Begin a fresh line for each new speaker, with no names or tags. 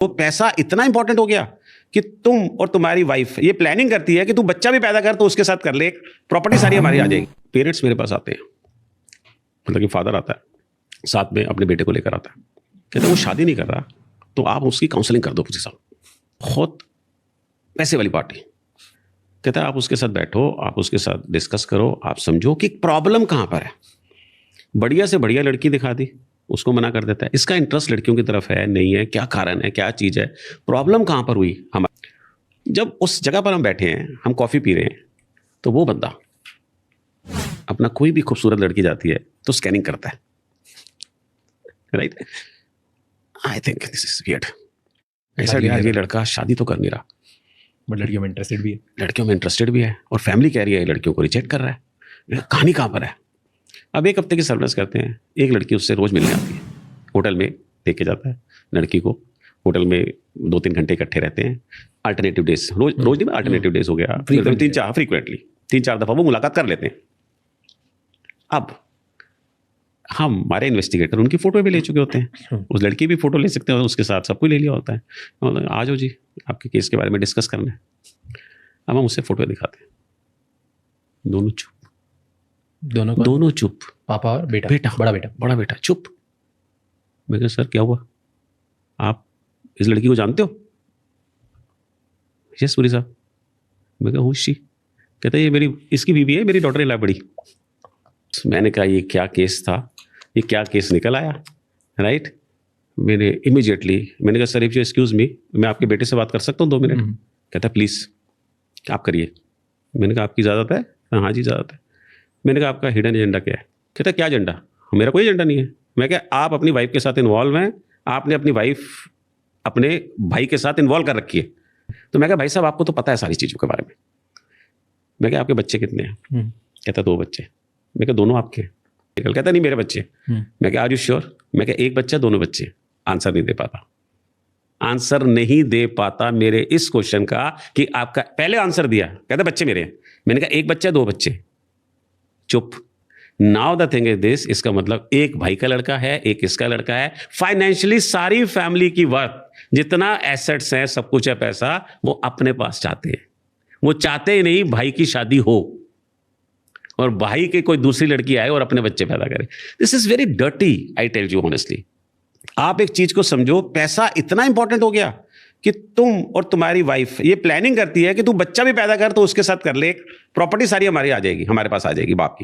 वो पैसा इतना इंपॉर्टेंट हो गया कि तुम और तुम्हारी वाइफ ये प्लानिंग करती है कि तू बच्चा भी पैदा कर तो उसके साथ कर ले, प्रॉपर्टी सारी हमारी आ जाएगी। पेरेंट्स मेरे पास आते हैं, मतलब कि फादर आता है साथ में अपने बेटे को लेकर आता है, कहते हैं वो शादी नहीं कर रहा तो आप उसकी काउंसलिंग कर दो मुझे साहब, बहुत पैसे वाली पार्टी। कहता है आप उसके साथ बैठो, आप उसके साथ डिस्कस करो, आप समझो कि प्रॉब्लम कहाँ पर है। बढ़िया से बढ़िया लड़की दिखा दी, उसको मना कर देता है। इसका इंटरेस्ट लड़कियों की तरफ है नहीं है, क्या कारण है, क्या चीज़ है, प्रॉब्लम कहाँ पर हुई। हम जब उस जगह पर हम बैठे हैं, हम कॉफ़ी पी रहे हैं, तो वो बंदा अपना कोई भी खूबसूरत लड़की जाती है तो स्कैनिंग करता है, right. I think this is weird. ऐसा ये लड़का शादी तो कर नहीं रहा,
बट लड़कियों में इंटरेस्टेड भी है,
लड़कियों में इंटरेस्टेड भी है, और फैमिली कह रही है लड़कियों को रिजेक्ट कर रहा है। कहानी कहाँ पर है। अब एक हफ्ते की सर्विस करते हैं, एक लड़की उससे रोज मिलने आती है, होटल में लेके जाता है लड़की को, होटल में 2-3 घंटे इकट्ठे रहते हैं, अल्टरनेटिव डेज, रोज नहीं, अल्टरनेटिव डेज हो गया, 3-4 दफा वो मुलाकात कर लेते हैं। अब हमारे इन्वेस्टिगेटर उनकी फोटो भी ले चुके होते हैं, उस लड़की भी फोटो ले सकते हैं, उसके साथ सब कुछ ले लिया होता है। आ जाओ जी, आपके केस के बारे में डिस्कस करना है। अब हम उससे फोटो दिखाते हैं, दोनों चुप, दोनों चुप,
पापा और बेटा, बड़ा बेटा
चुप। मैं कहा सर क्या हुआ, आप इस लड़की को जानते हो? यस पुरी साहब। मैं कहा हूँ शी? कहता है ये मेरी, इसकी बीवी है, मेरी डॉटर इन लॉ बड़ी। मैंने कहा ये क्या केस था, ये क्या केस निकल आया, राइट। मैंने इमीडिएटली मैंने कहा sir if you excuse me, मैं आपके बेटे से बात कर सकता हूँ 2 मिनट? कहता है प्लीज़ आप करिए। मैंने कहा आपकी इजाज़त है? हाँ जी इजाज़त है। मैंने कहा आपका हिडन एजेंडा क्या है? कहता क्या एजेंडा, मेरा कोई एजेंडा नहीं है। मैं क्या, आप अपनी वाइफ के साथ इन्वॉल्व हैं, आपने अपनी वाइफ अपने भाई के साथ इन्वॉल्व कर रखी है। तो मैं कहा भाई साहब आपको तो पता है सारी चीज़ों के बारे में। मैं क्या आपके बच्चे कितने हैं? कहता 2 बच्चे। मैं क्या दोनों आपके? कहता नहीं मेरे बच्चे। मैं क्या आर यू श्योर? मैं क्या एक बच्चा दोनों बच्चे? आंसर नहीं दे पाता, आंसर नहीं दे पाता मेरे इस क्वेश्चन का कि आपका, पहले आंसर दिया कहता बच्चे मेरे हैं। मैंने कहा एक बच्चा 2 बच्चे, चुप। Now the thing is this, इसका मतलब एक भाई का लड़का है, एक इसका लड़का है, फाइनेंशियली सारी फैमिली की वर्थ, जितना एसेट्स हैं, सब कुछ है, पैसा वो अपने पास चाहते हैं। वो चाहते ही नहीं भाई की शादी हो और भाई के कोई दूसरी लड़की आए और अपने बच्चे पैदा करे। This is very dirty, I tell you honestly. आप एक चीज को समझो, पैसा इतना इंपॉर्टेंट हो गया कि तुम और तुम्हारी वाइफ ये प्लानिंग करती है कि तू बच्चा भी पैदा कर तो उसके साथ कर ले, प्रॉपर्टी सारी हमारी आ जाएगी, हमारे पास आ जाएगी बाप की।